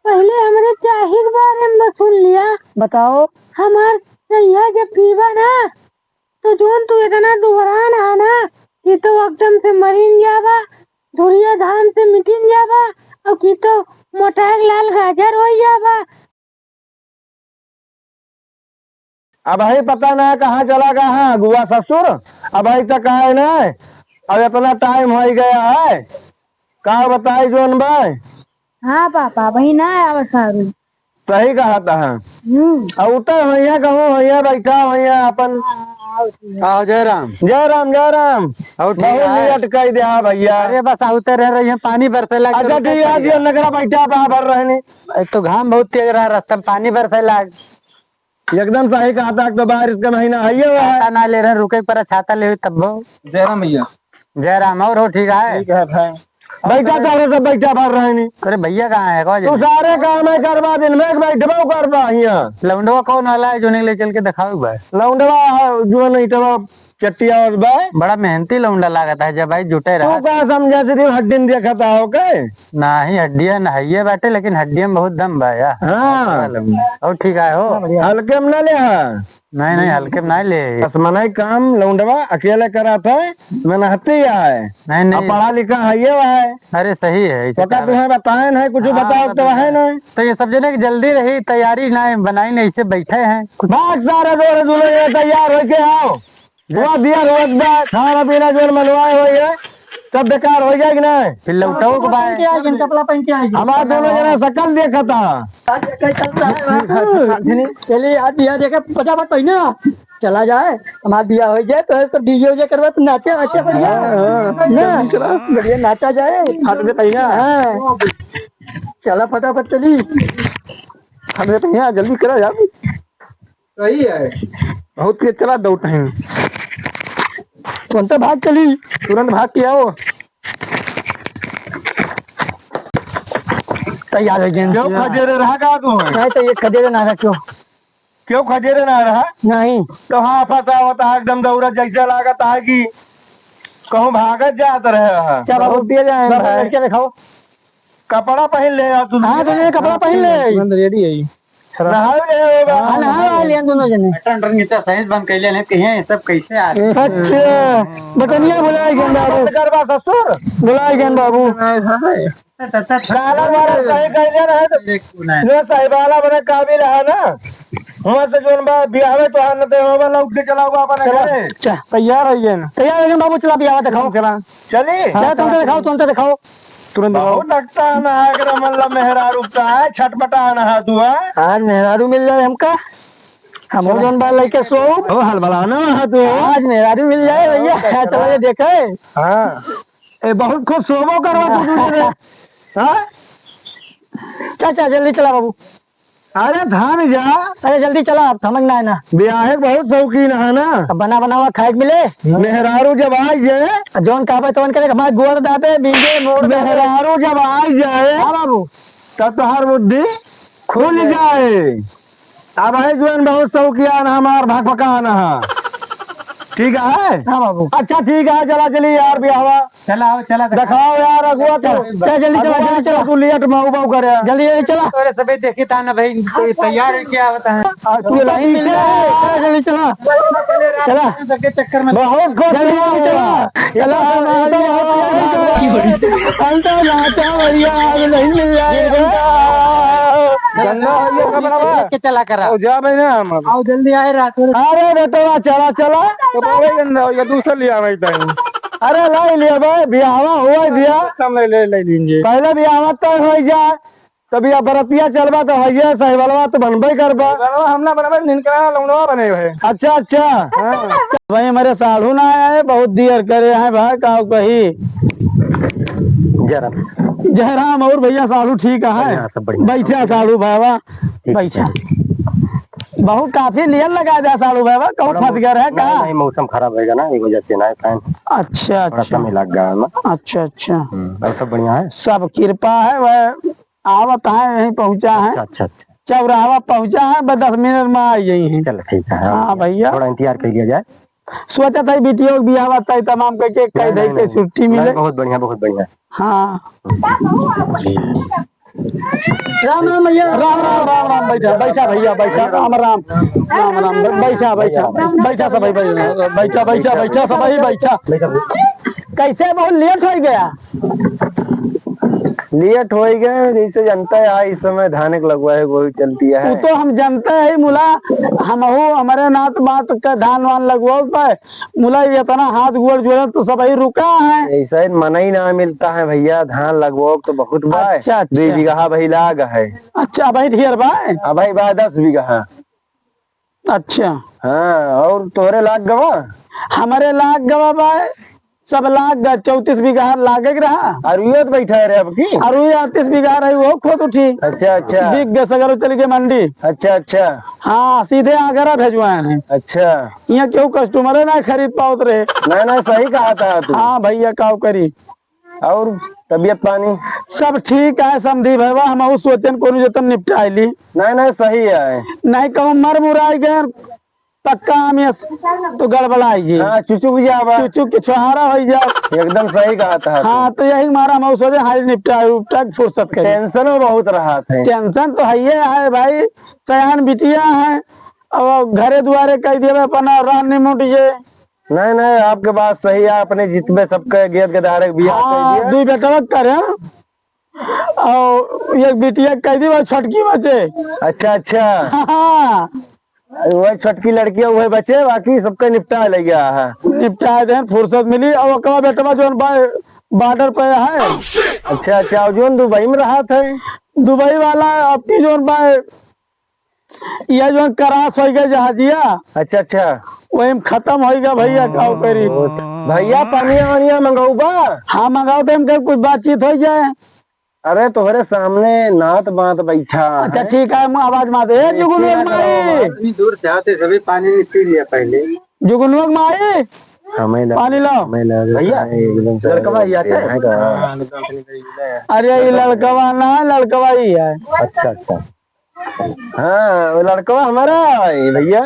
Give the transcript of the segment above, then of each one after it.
पहले हमारे चाही के बारे में सुन लिया। बताओ। हमार सैया जब पीवा ना तो जोन तू इतना दुबरान आना कि तो एकदम से मरीन जावा, धुरिया धान से मिटिन जावा और कि तो मोटाक लाल गाजर हो जावा। अब भाई पता ना कहाँ चला गया है गुआ ससुर। अब भाई तक आए ना, अब इतना टाइम हो गया है। का बताई जोन भाई। हाँ पापा वही ना आवा सारू। सही कहा था। अब उतर भैया कहूँ भैया बैठा भैया अपन। आओ जय राम। जय राम जय राम। और ठीक बहुत है। लेट कह दिया भैया। अरे बस उतर रह रही है, पानी बरसे लग। अच्छा ठीक है जी, नगरा बैठा पा भर रहे नहीं। एक तो घाम बहुत तेज रहा, रास्ता में पानी बरसे लग। एकदम सही कहा था। तो बारिश का महीना है ये छाता ना ले रहे, रुके पर छाता ले तब। जय राम भैया। जय राम। और हो ठीक है। ठीक है भाई। बैठा तारे सब बैठा भर रहे नहीं। अरे भैया कहाँ है? तू सारे काम है करवा दिन में बैठबो करवा यहाँ। लौंडवा कौन वाला है जो नहीं ले चल के दिखाओ भाई? लौंडवा जो नहीं तो चट्टिया और भाई बड़ा मेहनती लौंडा लागत है जब भाई जुटे रहा। तू क्या समझा सिर्फ हड्डी देखता हो के? नहीं हड्डियां नहीं बाटे, लेकिन हड्डियां में बहुत दम बा यार। हाँ और ठीक है हो। हल्के में न ले। नहीं नहीं हल्के में नहीं ले। बस मनाई काम लौंडवा अकेले करा था। मैंने हत्ती है नहीं नहीं पढ़ा लिखा है ये है। अरे सही है। पता तुम्हें बताए ना कुछ बताओ तो है ना। तो ये सब जने की जल्दी रही तैयारी ना बनाई नहीं से बैठे हैं। भाग सारे दौड़े दूल्हे तैयार होके आओ। हुआ दिया रोज खाना पीना जो मनवाए हुई है सब बेकार हो जाएगी ना। फिर लौटाओ के बाद कपड़ा पहन के आएगी। हमारा दोनों जना शकल देखा था। चलिए आज बिया देखे फटाफट पहने चला जाए। हमारा बिया हो जाए तो डीजे उजे करवा तो नाचे अच्छे बढ़िया बढ़िया नाचा जाए। चला फटाफट चली जल्दी करा यार। सही है बहुत तेज चला दौड़ है। तुरंत भाग चली। तुरंत भाग के आओ। तैयार हो गए। क्यों खजेरे रहा का तू? नहीं तो ये खदेरे ना रखो। क्यों खजेरे ना रहा? नहीं तो हाँ फसा होता है एकदम दौड़त जैसा लागत है कि कहूँ भागत जात रहे। चलो लड़के दिखाओ। कपड़ा पहन ले तू। हाँ तो ये कपड़ा पहन ले। रेडी है नहा ले होगा। नहा लिया दोनों जने। सही बंद कर लिया कहीं सब कैसे आ रहे। अच्छा बटनिया बुलाए गए बाबू। करवा ससुर बुलाए गए बाबू। साला मारा सही कहले रहे तो जो साहिबाला बने काबिल है ना। वहां से जोन बा बियाह में तो न दे होगा लौट के चलाओ अपने घरे। तैयार है ये ना। तैयार हो गए बाबू। चला बिया दिखाओ। चली तुम दिखाओ तुम दिखाओ। तुरंत बहुत लगता है ना अगर मतलब मेहरा रुकता है छटपटा ना तू है। आज मेहरारू मिल जाए हमका। हम जोन बाल लेके सो हल बलाना है तू। आज मेहरारू मिल जाए भैया। चलो ये देखे। हाँ ए बहुत खुश सोबो करवा तू दूसरे। हाँ चाचा जल्दी चला बाबू। अरे थाम जा। अरे जल्दी चला अब समझना है ना। ब्याह बहुत शौकीन है ना। अब बना बना हुआ खाए मिले। मेहरारू जब आई जाए जोन काबे तोन करे हमारे गोर दाबे बीजे मोड़। मेहरारू जब आई जाए हाँ बाबू तब तो हर बुद्धि खुल जाए। अब है जो बहुत शौकियान हमार भकभकान है। ठीक है। हाँ बाबू। अच्छा ठीक है चला चली यार ब्याहवा। चला चला दिखाओ यार अगुआ तो जल्दी चला जल्दी चला। तू लेट माऊ बाऊ करे जल्दी जल्दी चला। अरे सभी देखी था ना भाई तैयार है क्या होता है। तू लाइन मिल जाए। जल्दी चला चला। सबके चक्कर में बहुत खुश जल्दी चला चला। हम तो नाचा बढ़िया आज नहीं मिल के चला करा। जा भाई हम आओ जल्दी आए रात। अरे बेटा चला चला तो दूसरा लिया भाई टाइम। अरे लाई लिया भाई ब्याहवा हुआ दिया हम ले लीजिए। पहले ब्याहवा तो हो जाए तभी अब बरतिया चलवा तो है सही बलवा तो बनबे करबा। हमने बनबे निनकरा लौंडवा बने हुए। अच्छा अच्छा भाई हमारे साधु ना आया है बहुत देर करे हैं भाई का कही। जयराम और भैया साधु ठीक है। बैठा साधु बाबा बैठा। बहुत काफी नियम लगा दिया साधु बाबा कहूँ फंस गया है का। नहीं मौसम खराब रहेगा ना इस वजह से ना फैन अच्छा थोड़ा अच्छा समय लग गया है। अच्छा अच्छा और सब बढ़िया है। सब कृपा है वह आवत है यहीं पहुंचा है। अच्छा अच्छा चौराहा पहुंचा है बस 10 मिनट में आ यही है। चलो ठीक है। हाँ भैया थोड़ा इंतजार कर लिया जाए। सोचा था बिटियों की बियाह तय तमाम करके कह दे के छुट्टी मिले। बहुत बढ़िया बहुत बढ़िया। हाँ राम राम भैया, राम राम राम राम। बैठा बैठा भैया, बैठा, राम राम राम राम। बैठा बैठा बैठा सब भाई, बैठा बैठा बैठा सब भाई, बैठा। कैसे बहुत लेट हो गया? लेट हो गए, जैसे जनता है इस समय धान के लगवा है वही चलती है। वो तो हम जानते है मुला, हम हमारे नात बात का धान वान लगवाओ पे मुला इतना हाथ गोड़ जोड़े तो सब ही रुका है। ऐसा मना ही ना मिलता है भैया, धान लगवाओ तो बहुत बा। अच्छा, अच्छा। 2 बीघा भाई लाग है। अच्छा भाई ढेर भाई। अब भाई बा 10 बीघा। अच्छा हाँ, और तोहरे लाग गवा? हमारे लाख गवा भाई, सब लाख 34 बीघा लागे रहा। अरुआ तो बैठा है रे अब की। और 38 बीघा रही वो खुद उठी। अच्छा अच्छा बिक गए सगर चल गए मंडी। अच्छा अच्छा हाँ सीधे आगरा भेजवाए हैं। अच्छा। यहाँ क्यों कस्टमर ना खरीद पाओ रहे। ना सही कहा था तू। हाँ भैया काव करी। और तबियत पानी सब ठीक है समझी भैया, हम उस सोचन को जतन निपटा ली। नहीं सही है। नहीं कहूँ मर मुराई गए पक्का हम तो गड़बड़ाई जी। हाँ चुचू भी जावा, चुचू की छुहारा हो जाओ। एकदम सही कहा था। हाँ तो यही हमारा हम सोचे हाल निपटा उपटा फुर्सत करे। टेंशन बहुत रहा था। टेंशन तो है भाई, सयान बिटिया है और घरे दुआरे कह दिए अपना रान नहीं मुटिए। नहीं आपके बात सही है, अपने जितने सबके गेट गदारे बियाह हाँ, 2 बेटा करे और एक बिटिया कह दी वो छटकी बचे। अच्छा अच्छा। हाँ वह छोटकी लड़की वही बचे, बाकी सबका निपटा ले गया है। निपटा दे फुर्सत मिली और कवा बेटा जो बॉर्डर पे है। अच्छा अच्छा, जो दुबई में रहा था। दुबई वाला अपनी जो यह जो करास हो गया जहाजिया। अच्छा अच्छा, वही खत्म हो गया भैया काव करी। भैया पानिया वानिया मंगाऊ बा? हाँ मंगाओ तो कुछ बातचीत हो जाए। अरे तुम्हारे सामने नात बात बैठा। अच्छा ठीक है, आवाज मार दे। जुगनूक माई दूर जाते सभी पानी नहीं पी लिया पहले। जुगनूक माई पानी लाओ भैया, एकदम लड़कवा ही आता है का? अरे ये लड़कवा ना है, लड़कवा ही है। अच्छा अच्छा, हाँ वो लड़कवा हमारा है भैया।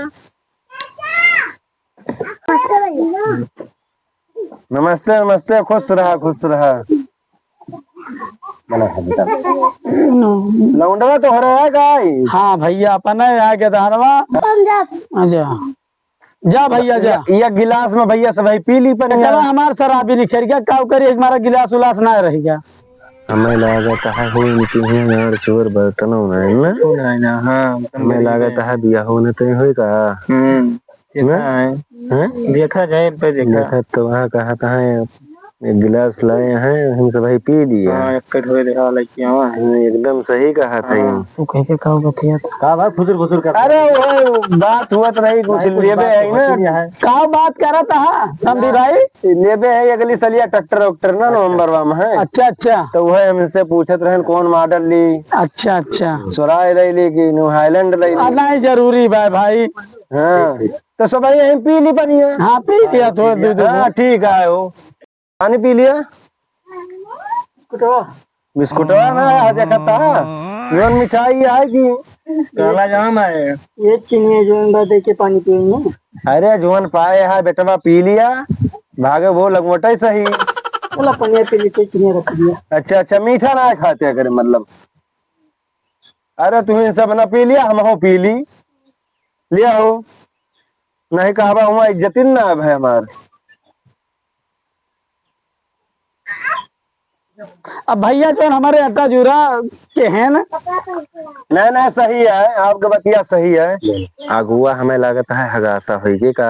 नमस्ते नमस्ते, खुश रहा खुश रहा। लौंडवा तो हो रहा है गाय। हाँ भैया अपन है के धानवा। अच्छा जा भैया जा। ये गिलास में भैया सब पी ली पर हमारा शराबी नहीं खेल गया काव करी, हमारा गिलास उलास ना रह गया। हमें लागत है और चोर बर्तनों में ना। हाँ हमें लागत है बिया होने तो होगा। देखा जाए तो देखा तो वहाँ कहा था एक गिलास लाए हैं, हम सब पी लिए। एकदम सही कहा था। तू कैसे खाओ का फुसुर फुसुर कर? अरे वो बात हुआ तो नहीं कुछ लेबे है ना। का बात कर रहा था समझी भाई? लेबे है अगली सलिया ट्रैक्टर वक्टर ना नवम्बर में है। अच्छा अच्छा, तो वह हमसे पूछत रहे कौन मॉडल ली। अच्छा अच्छा, स्वराज ली की न्यू हाईलैंड ली? नहीं जरूरी भाई। हाँ तो सब यही पी ली पनिया। हाँ पी लिया थोड़ा दूध। हाँ ठीक है, वो पानी पी लिया। बिस्कुटवा ना देखता जोन मिठाई है कि काला जाम है। ये चीनी जोन बात के पानी पिएंगे। अरे जोन पाए है बेटवा पी लिया, भागे वो लगमोटा ही सही। बोला पनिया पी ली चीनी रख दिया। अच्छा अच्छा, मीठा ना खाते करे मतलब? अरे तुम्हें सब ना पी लिया, हम हो पी ली लिया हो। नहीं कहा हुआ इज्जतिन ना अब है हमार। अब भैया जो हमारे अड्डा जुरा के हैं ना। नहीं सही है, आपका बतिया सही है। अगुआ हमें लागत है हगासा होगी का।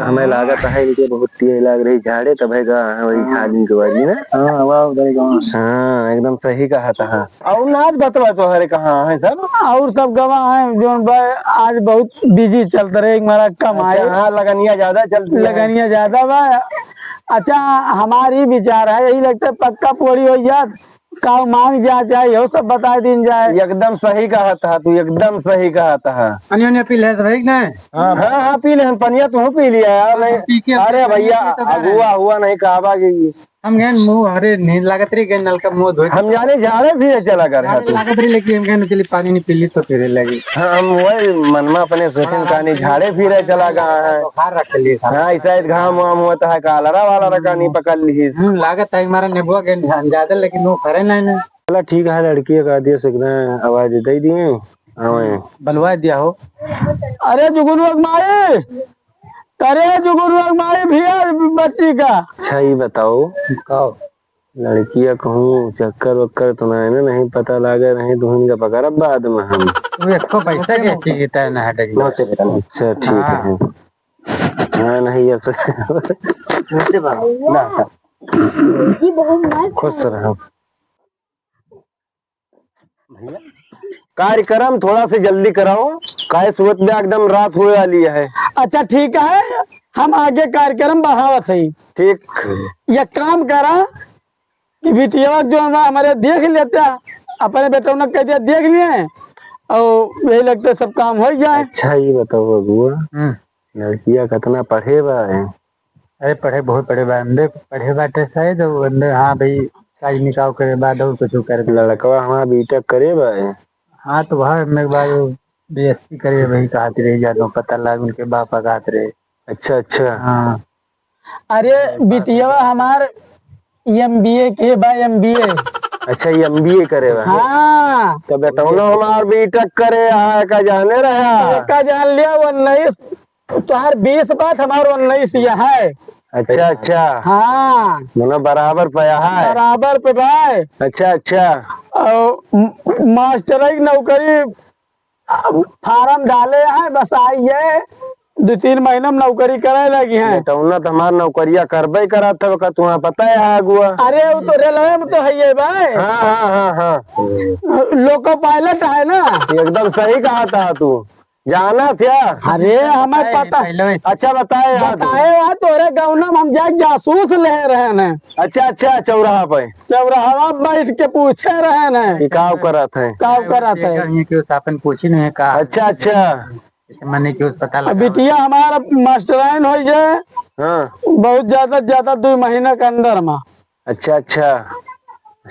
हमें लागत है इनके बहुत तेज लग रही झाड़े तब है वही झाड़ी के बाजी ना। हाँ एकदम सही कहा था। और नाच बतवा तो हरे कहाँ है सब? और सब गवाह है जो आज बहुत बिजी चलते रहे हमारा कमाई। हाँ लगनिया ज्यादा चलती, लगनिया ज्यादा बा। अच्छा हमारी विचार है यही लगता है पक्का पूरी हो जात का मांग जा जाए हो सब बता दिन जाए। एकदम सही कहा था तू, एकदम सही कहा था। अन्य पी ले ना। हाँ पी ले पनिया तू पी लिया यार। अरे भैया अगुआ हुआ नहीं कहा हम गए मुंह हरे नहीं लागत रही गए नल का मुंह धोए। हम जाने झाड़े फिर चला कर लागत रही लेकिन हम कहने चली पानी नहीं पी ली तो फिर लगी। हाँ हम वही मनमा अपने सोचन कहानी झाड़े फिर चला गया है। रख ली हाँ शायद घाम वाम होता है कालरा वाला रखा नहीं पकड़ ली। लागत है हमारा नेबुआ के ज्यादा लेकिन वो करे ना। चला ठीक है, लड़की का दिया सकना आवाज दे दिए आवे बलवा दिया हो। अरे जुगुन माए, करे जुगुन माए भैया बच्ची का। अच्छा ये बताओ कहो लड़कियां कहूँ चक्कर वक्कर तो नहीं पता लगे नहीं तो इनका पकड़ बाद में हम वो इसको पैसा के चाहिए था ना हटेगी। अच्छा ठीक है। हाँ नहीं ऐसा ना खुश रहो भैया। कार्यक्रम थोड़ा से जल्दी कराओ, काय सूरत में एकदम रात हुए वाली है। अच्छा ठीक है, हम आगे कार्यक्रम बढ़ावत है। ठीक ये काम करा कि बिटिया जो हमारे देख लेते, अपने बेटों ने कह दिया देख लिए और यही लगता सब काम हो जाए। अच्छा ये बताओ बबुआ, लड़कियां कितना पढ़े बा है? अरे पढ़े बहुत पढ़े बंदे पढ़े बाटे शायद बंदे। हाँ भाई काज निकाह करे बाद और कुछ करे। लड़कवा हमारा बीटेक करे बा है। हाँ तो वह मेरे बाद BSc करे वही कहते रही जाता पता लग उनके बापा कहते रहे। अच्छा अच्छा हाँ अरे बिटिया हमार MBA के बा MBA। अच्छा ये MBA करे बा। हाँ तो बेटा हमार बीटेक करे का जाने रहा का जान लिया 19 तुहार 20 बात हमार 19 यह है। अच्छा अच्छा हाँ दोनों बराबर पाया है। बराबर पे भाई। अच्छा अच्छा और मास्टर की नौकरी फार्म डाले हैं, बस आई है 2-3 महीना में नौकरी करे लगी है। तो हमार नौकरिया करबे करा था तुम्हें पता है आगुआ। अरे वो तो रेलवे में तो है ये भाई। हाँ हाँ हाँ हाँ लोको पायलट है ना। एकदम सही कहा था तू, जाना था। अरे हमें पता। अच्छा बताए बताए तोरे गाँव में हम जा जासूस ले रहे हैं। अच्छा अच्छा चौराहा पे चौराहा बैठ के पूछे रहे हैं काव करा थे काव करा थे। अपन पूछी नहीं का। अच्छा अच्छा मैंने क्यों पता लगा। बिटिया हमारा मास्टराइन हो जाए हाँ बहुत ज्यादा 2 महीना के अंदर में। अच्छा अच्छा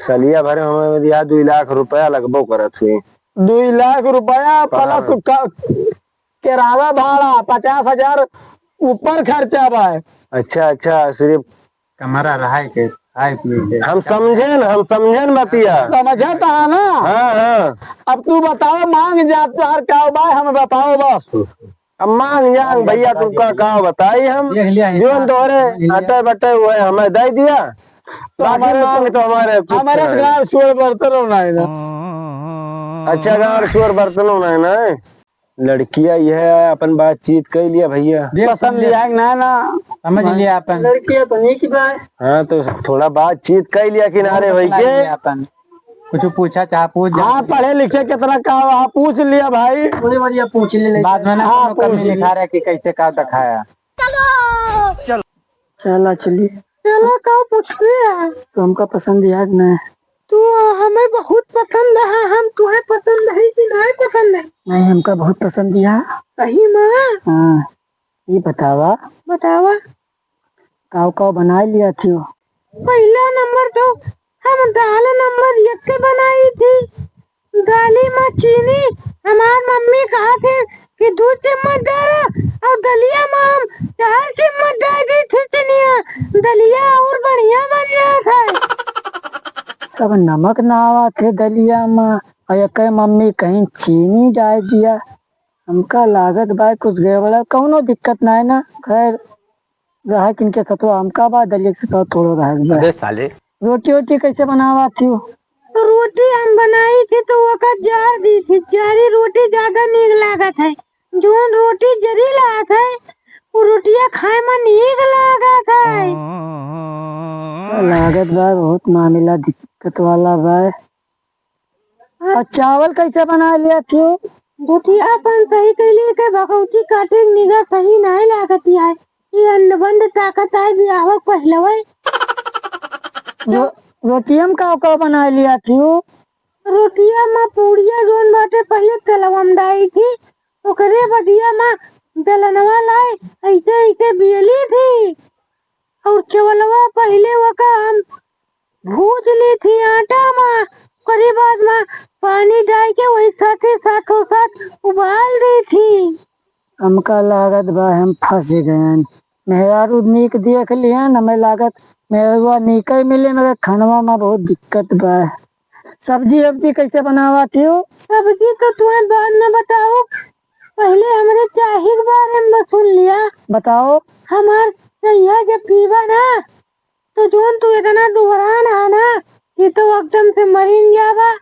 सलिया भरे हमें दिया 2 लाख रुपया लगभग करत हुई। 2 लाख रुपया प्लस किराया भाड़ा 50,000 ऊपर खर्चा बा। अच्छा अच्छा सिर्फ कमरा रहा के खाए पिए हम समझे बतिया समझता है ना। हाँ हाँ अब तू बताओ मांग जाता क्या बा, हम बताओ बस। अब मांग जान भैया तुमका का बताई हम जीवन तोरे अटे बटे हुए हमें दे दिया। बाकी मांग तो हमारे गाँव छोड़ बर्तन होना है ना। अच्छा गाँव छोड़ बर्तन होना है ना। लड़कियां यह अपन बातचीत कर लिया भैया, पसंद लिया ना ना समझ लिया अपन। लड़कियां तो नहीं की बात। हाँ तो थोड़ा बातचीत कर लिया किनारे भाई के अपन कुछ पूछा चाह पूछ। हाँ पढ़े लिखे कितना का पूछ लिया भाई। पूछ ले बाद में ना कमी लिखा रहा कि कैसे का दिखाया। चला चलिए चलो का पूछते हैं। तो हमका पसंद याद नहीं। तू हमें बहुत पसंद है, हम तुम्हें पसंद है कि नहीं पसंद है? नहीं हमका बहुत पसंद है। सही में? हाँ ये बतावा काव बना लिया थी। पहला नंबर तो हम दाल नंबर 1 के बनाई थी। दाली में चीनी हमार मम्मी कहा थे कि 2 चम्मच डाला और दलिया में हम 4 चम्मच डाल दी थी चीनिया। दलिया और बढ़िया बन गया था। सब नमक ना आवा थे दलिया में और कहे मम्मी कहीं चीनी डाल दिया। हमका लागत बा कुछ गड़बड़ा, कौनो दिक्कत ना है ना। खैर रहा किनके सतवा हमका बा दलिया के साथ थोड़ा रहा। अबे साले रोटी कैसे बनावा थी? रोटी हम बनाई थी तो वो का जार दी थी। जारी रोटी ज्यादा नीक लागत है। जो रोटी जरी लागत है वो रोटियां खाए में नीक लागत है। लागत बा बहुत मामला दिक्कत वाला बा। और चावल कैसे बना लिया थी? रोटियां अपन सही कैली के भगौती काटे निगा सही नहीं लागत है। ये अंडबंड ताकत है बियाह पहलवे। रोटिया में का बना लिया थी? रोटिया में पूड़िया जोन बाटे पहले तलवा में डाली थी, ओकरे बदिया में दलनवा लाए ऐसे बेली थी और चावलवा पहले वका हम भूज ली थी आटा में। ओकरे बाद में पानी डाल के वही साथों साथ उबाल दी थी। हमका लागत बा हम फंस गए। मेहरारू नीक देख लिया न, हमें लागत मेहरुआ नीक मिले, मेरे खानवा में बहुत दिक्कत बा। सब्जी वब्जी कैसे बनावा थी हो? सब्जी तो तुम्हें बाद में बताओ, पहले हमने चाही के बारे में सुन लिया। बताओ। हमार सैया जब पीवा ना तो जोन तू इतना दुबरान आना कि तो एकदम से मरीन जावा,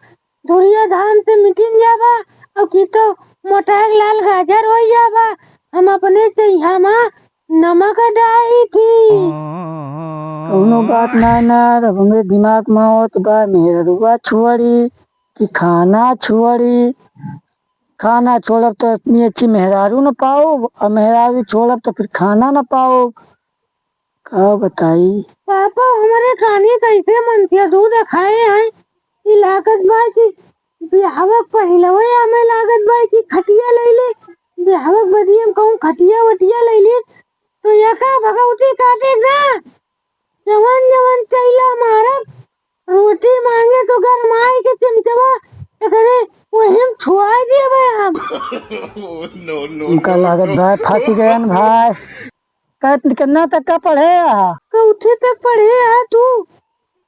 धुरिया धान से मिटिन जावा और कि तो मोटाक लाल गाजर हो जावा। हम अपने सैया माँ नमक डाली थी। कौनो बात ना अब हमरे दिमाग में होत बा मेहरुआ छुअड़ी कि खाना छुअड़ी। खाना छोड़ब तो इतनी अच्छी मेहरारू न पाओ और मेहरारू छोड़ब तो फिर खाना न पाओ। का बताई? पापा हमारे खाने कैसे मन किया दूध खाए हैं कि लागत भाई की बिहावक पहिलवे हमें लागत भाई की खटिया ले ले बिहावक बदियम कहूँ खटिया वटिया ले ली तो यका भगवती काटे ना जवन जवन चैला मारब रोटी मांगे तो गरमाई के चिमचवा एकरे वही छुआई दिए हम। उनका लागत भाई फंस गए न भाई। कितना तक का पढ़े रहा? कौथे तक पढ़े है तू?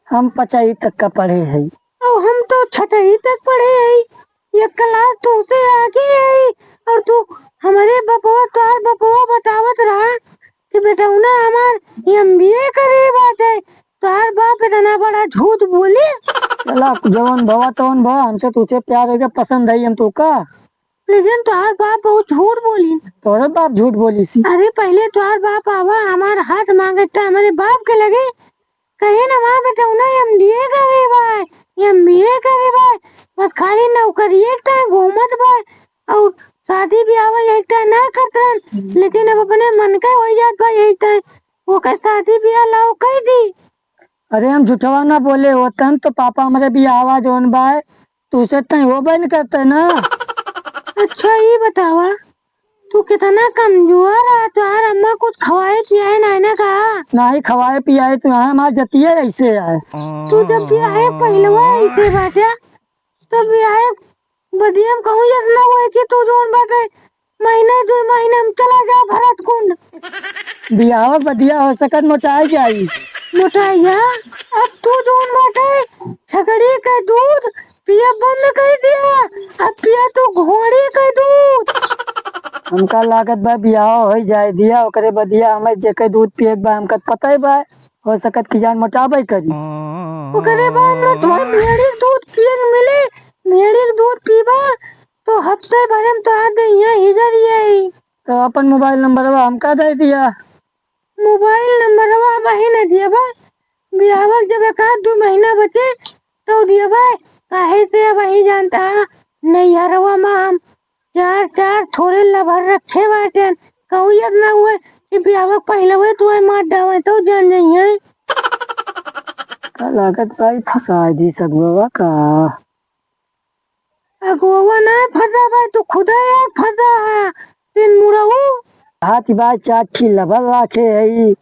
हम 5वीं तक का पढ़े है। और हम तो 6वीं तक पढ़े है। ये क्लास तुमसे आगे है और तू हमारे बपुआ बतावत रहा कि बेटा उन्हें हमार MBA करे बाटे। तार बाप इतना बड़ा झूठ बोली। चला जवन भवा तवन भवा, हमसे तुझे प्यार है पसंद है हम तो का। लेकिन तुम्हार बाप बहुत झूठ बोली। तोरे बाप झूठ बोली सी? अरे पहले तुम्हार बाप आवा हमार हाथ मांगता हमारे बाप के लगे कहे ना वहाँ बेटा उन्हें MBA करे भाई MBA करे भाई बस खाली नौकरी एक घूमत भाई और शादी ब्याह एक ना करते लेकिन अब अपने मन का हो जात भाई एक वो कह शादी ब्याह लाओ कह दी। अरे हम झूठवा ना बोले होतन तो पापा हमारे भी आवाज ओन बाय तुझसे तय हो बन करते ना। अच्छा ये बतावा तू कितना कमजोर है तुम्हार अम्मा कुछ खवाए पियाए ना कहा? नहीं खवाए पियाए तो यहाँ हमारे जतिये ऐसे आए। तू जब ब्याह पहलवा ऐसे बाटा तो ब्याह बदियम कहूँ इतना हुआ कि तू जोन बाटे महीने 2 महीने में चला जा भरत कुंड। बियाह बदिया हो सकत मोटाई जाई। मोटाइया अब तू जोन बाटे छकड़ी का दूध पिया बंद कर दिया अब पिया तू घोड़ी का दूध। हमका लागत बा बियाह हो जाए दिया ओकरे बदिया हमें जेके दूध पिए बा हमका पता ही बा हो सकत कि जान मोटाबे करी। ओकरे बाद में तुम्हारे भेड़ी दूध पिए मिले भेड़ी दूध पीबा तो हफ्ते भर में तो आ गई है इधर ये। तो अपन मोबाइल नंबर हमका दे दिया। मोबाइल नंबर वही न दिया बा बियावक जब 1-2 महीना बचे तो दिया बा काहे से वही जानता नहीं यारवा माम 4 थोड़े लभर रखे बाटे कहूँ याद ना हुए कि बियावक पहले हुए तू मार डावे तो जान नहीं है। का लागत भाई फंसा दी सगवा का। अगवा ना फंसा भाई तू खुदा यार फंसा है तीन मुड़ाऊ हाथी बाय 4 ठी लभर राखे है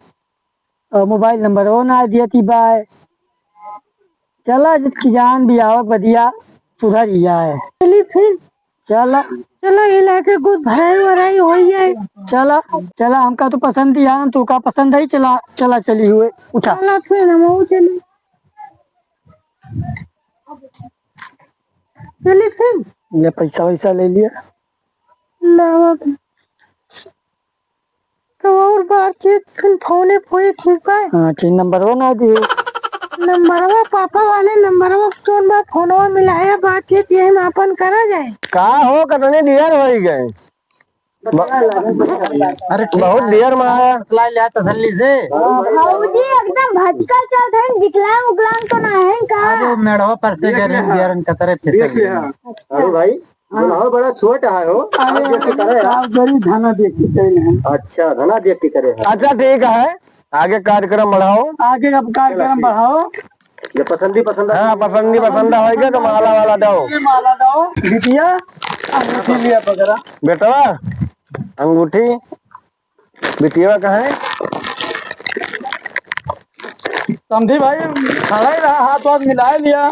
और मोबाइल नंबर वो ना दिया थी बाय। चला जिसकी जान बियाह बदिया सुधर ही है। चली फिर चला चलो ये लाके कुछ भाई वराई हो जाए। चला चला हमका तो पसंद ही है तू का पसंद है चला चला चली हुए उठा। चला फिर हम चले चले फिर ये पैसा वैसा ले लिया लावा तो और बातचीत फिर फोने फोए ठीक है। हाँ ठीक नंबर वो ना दी नंबरवा पापा वाले नंबरवा कौन बा फोनवा मिलाया बातचीत यही में अपन करा जाए। का हो कतने देर हो गए अरे बहुत देर में आया ला लिया तसल्ली से। भाऊजी एकदम भटका चल रहे विकलांग उकलांग तो ना है का? अरे मेढ़वा पर से गेरन कतरे फिसल अरे भाई बनाओ बड़ा छोटा है हो धना देख के अच्छा धना देख के करे अच्छा ठीक है आगे कार्यक्रम बढ़ाओ आगे अब कार्यक्रम बढ़ाओ। ये पसंदी पसंद हाँ पसंदी पसंद होगा तो माला वाला दो माला दो बिटिया अंगूठी लिया पकड़ा बेटवा अंगूठी बिटिया कहाँ है? समझी भाई खड़ा ही रहा हाथ वाथ मिला लिया।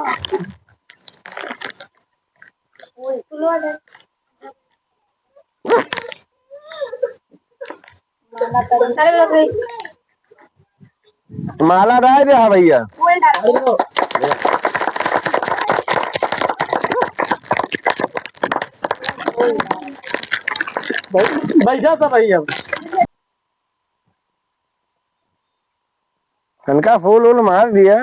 माला डाल दे हाँ भैया बैठा सब भैया कनका फूल वूल मार दिया।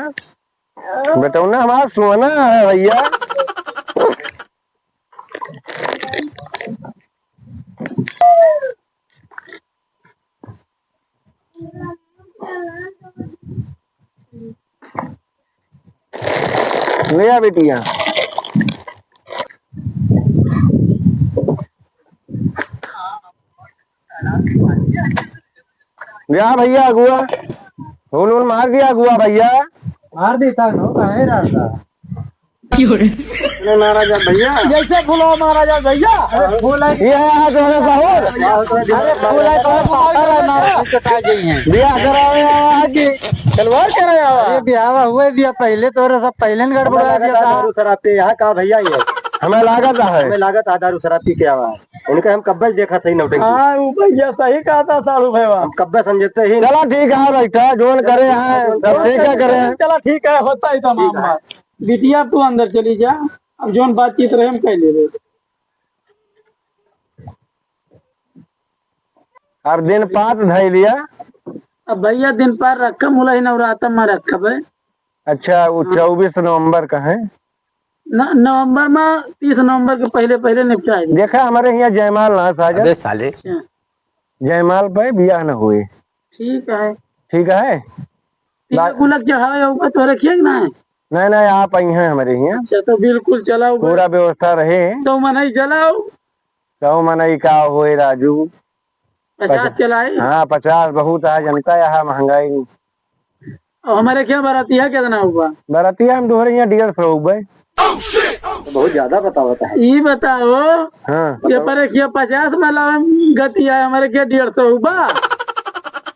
बेटौना हमारा सोना है भैया। ले आ बेटिया। गया भैया अगुआ फूल वूल मार दिया अगुआ भैया। मार देता नो कहे रहता महाराजा भैया जैसे फूलो महाराजा भैया ये है यहाँ जो है साहूर बिया करावे आवा की तलवार कह रहे अरे ब्याह हुए दिया पहले तो सब पहले न गड़बड़ा दिया था। दारू शराब पे यहाँ का भैया ये हमें लागत है। हमें लागत है दारू शराब पी के आवा है। उनका हम कब्बे देखा था नौटंकी। हाँ वो भैया सही कहा था साड़ू भैया हम कब्बे समझते ही। चला ठीक है बैठा जोन करे हैं सब ठीक है करे। चला ठीक है होता ही तमाम बात। बिटिया तू अंदर चली जा अब जोन बातचीत रहे हम कह ले रहे। अब दिन पात धै लिया। अब भैया दिन पार रखा मुला ही नवरात्र में रखा भाई। अच्छा वो 24 नवंबर का है। नवंबर में 30 नवंबर के पहले पहले निपटा है। देखा हमारे यहाँ जयमाल ना साजा साले जयमाल पे बियाह न हुए। ठीक है ठीक है गुलक चढ़ावे होगा तो रखिए ना। नहीं नहीं आप आई हैं हमारे यहाँ। अच्छा तो बिल्कुल चलाओ पूरा व्यवस्था रहे। तो मनाई चलाओ 100 मनई का हुए राजू 50 चलाए। हाँ 50 बहुत है जनता यहाँ महंगाई। और हमारे क्या बरातिया कितना हुआ। बरातिया हम दोहरे यहाँ 150 हुए। बहुत ज्यादा बताओ ये बताओ। हाँ ये पर क्या 50 मतलब गति है हमारे क्या 150 हुआ।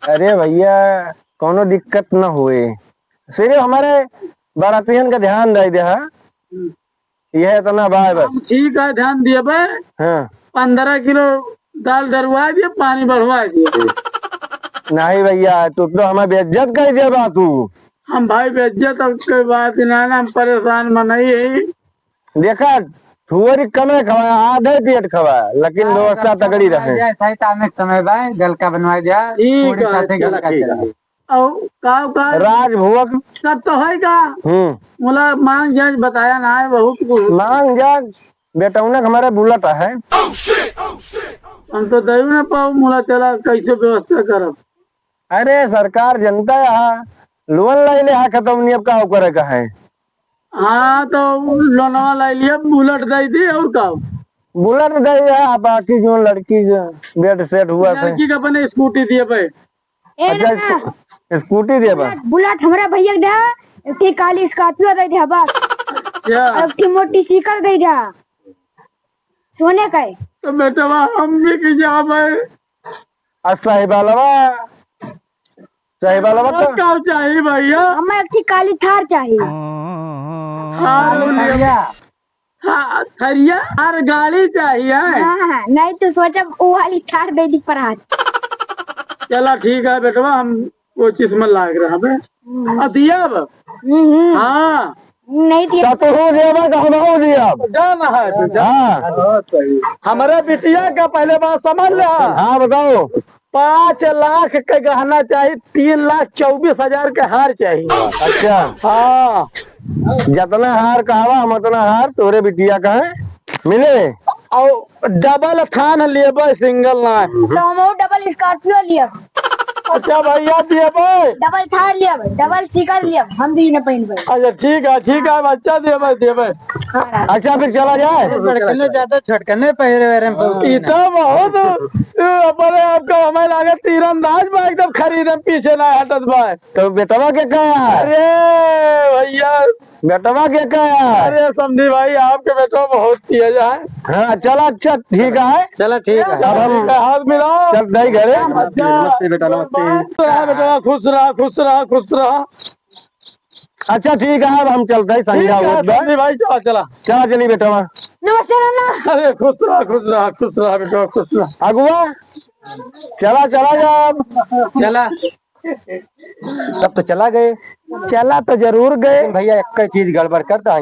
अरे भैया कोनो दिक्कत न हुए, सिर्फ हमारे बारातियन का ध्यान दे दे। यह इतना बात बस। ठीक है ध्यान दिए भाई। हाँ 15 किलो दाल डरवा दिए, पानी बढ़वा दिए। नहीं भैया तू तो हमें बेइज्जत कर दे बा तू। हम भाई बेइज्जत अब कोई बात ना, हम परेशान में नहीं है। देखा थुअरी कमे खवाया, आधे पेट खवाया, लेकिन व्यवस्था तगड़ी रहे। समय बाय गलका बनवा दिया। ठीक है और का राजभोग सब तो है का। मुला मांग जज बताया ना है बहुत कुछ। मांग जा बेटौनक हमारे बुलट है। हम तो दे ना पाओ मुला, चला कैसे व्यवस्था करब। अरे सरकार जनता यहाँ लोन लाई ले खत्म नहीं, अब का करे का है। हाँ तो लोनवा लाई लिया, बुलेट दे दी और का बुलेट दे है। बाकी जो लड़की जो बेड सेट हुआ था, लड़की का अपने स्कूटी दिए भाई। अच्छा स्कूटी दे बा। बुलेट हमरा भैया दे, एक काली स्कॉर्पियो दे दे बस। क्या अब की मोटी सीकर दे दे सोने का है। तो बेटा हम भी की जा भाई। साहिबालवा तो क्या चाहिए भैया। हमें एक थी काली थार चाहिए। हाँ थरिया हर गाड़ी चाहिए। हाँ, नहीं तो सोचा वो वाली थार दे दी पर हाथ। चला ठीक है बेटवा, हम कोशिश में लाग रहा है। दिया अब हाँ नहीं दिया तो हो दिया तो हम हो दिया। जाना है तो जा। हाँ हमारे बिटिया का पहले बात समझ ले। हाँ बताओ। 5 लाख का गहना चाहिए, 3,24,000 का हार चाहिए। अच्छा हाँ जितना हार कहावा हम उतना हार तोरे बिटिया का है मिले। और डबल थान लिए सिंगल ना। तो हम वो डबल स्कॉर्पियो लिया। अच्छा भैया दिए भाई, डबल थार लिया, डबल सीकर लिया, हम भी न पहन भाई। अच्छा ठीक है बच्चा दिए भाई। अच्छा फिर चला जाए। ज्यादा छटकने पहले बहुत अपने आपको हमें लगे तीरंदाज में एकदम खरीदे पीछे ना हटत भाई। तो बेटवा के कहा? अरे भैया बेटवा के कहा? अरे समझी भाई आपके बेटो बहुत किया जाए। हाँ चला अच्छा ठीक है। चला ठीक है। अब हम हाथ मिलाओ। चल नहीं घरे। नमस्ते बेटा, नमस्ते बेटा। खुश रहा। अच्छा ठीक है अब हम चलते हैं संध्या हो गई। भाई चला चला चली बेटवा। नमस्ते नाना। अरे खुश रहा बेटा, खुश रहा। अगुआ चला जा। चला तब तो चला गए। चला तो जरूर गए भैया, एक चीज गड़बड़ करता है।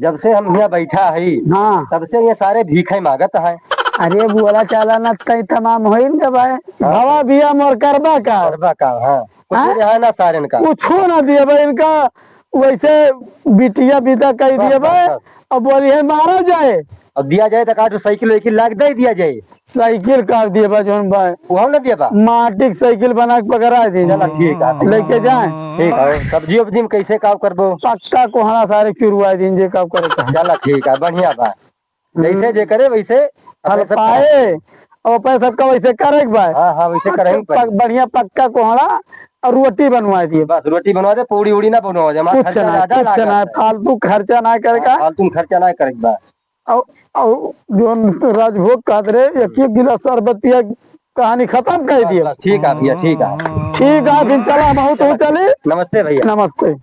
जब से हम यहाँ बैठा है हाँ तब से ये सारे भीख मांगत है। अरे बोला चला ना कहीं तमाम हो इनका भाई हवा बिया मोर करबा का हाँ कुछ है ना सारे का कुछ ना दिया भाई इनका वैसे बिटिया बिता कह दिया भाई अब बोली है मारा जाए अब दिया जाए तो काटो साइकिल वाइकिल लाग दे दिया जाए साइकिल काट दिया बा जोन भाई वो ना दिया बा माटी की साइकिल बना के पकड़ा दी चला ठीक है लेके जाए ठीक है सब्जी उब्जी में कैसे काम करबो पक्का कोहना सारे चुरवा दिन जे काम करे चला ठीक है बढ़िया बा जैसे जे करे वैसे हल पाए और पैसा सबका वैसे करे भाई हाँ हाँ वैसे करेंगे बढ़िया पक्का कोहड़ा और रोटी बनवा दिए बस रोटी बनवा दे पूरी उड़ी ना बनवा दे कुछ ना फालतू खर्चा ना करेगा फालतू खर्चा ना करेगा बा और जो राजभोग का रे एक गिलास शरबत पिया कहानी खत्म कर दिए ठीक है भैया ठीक है ठीक है फिर चला बहुत चले नमस्ते भैया नमस्ते।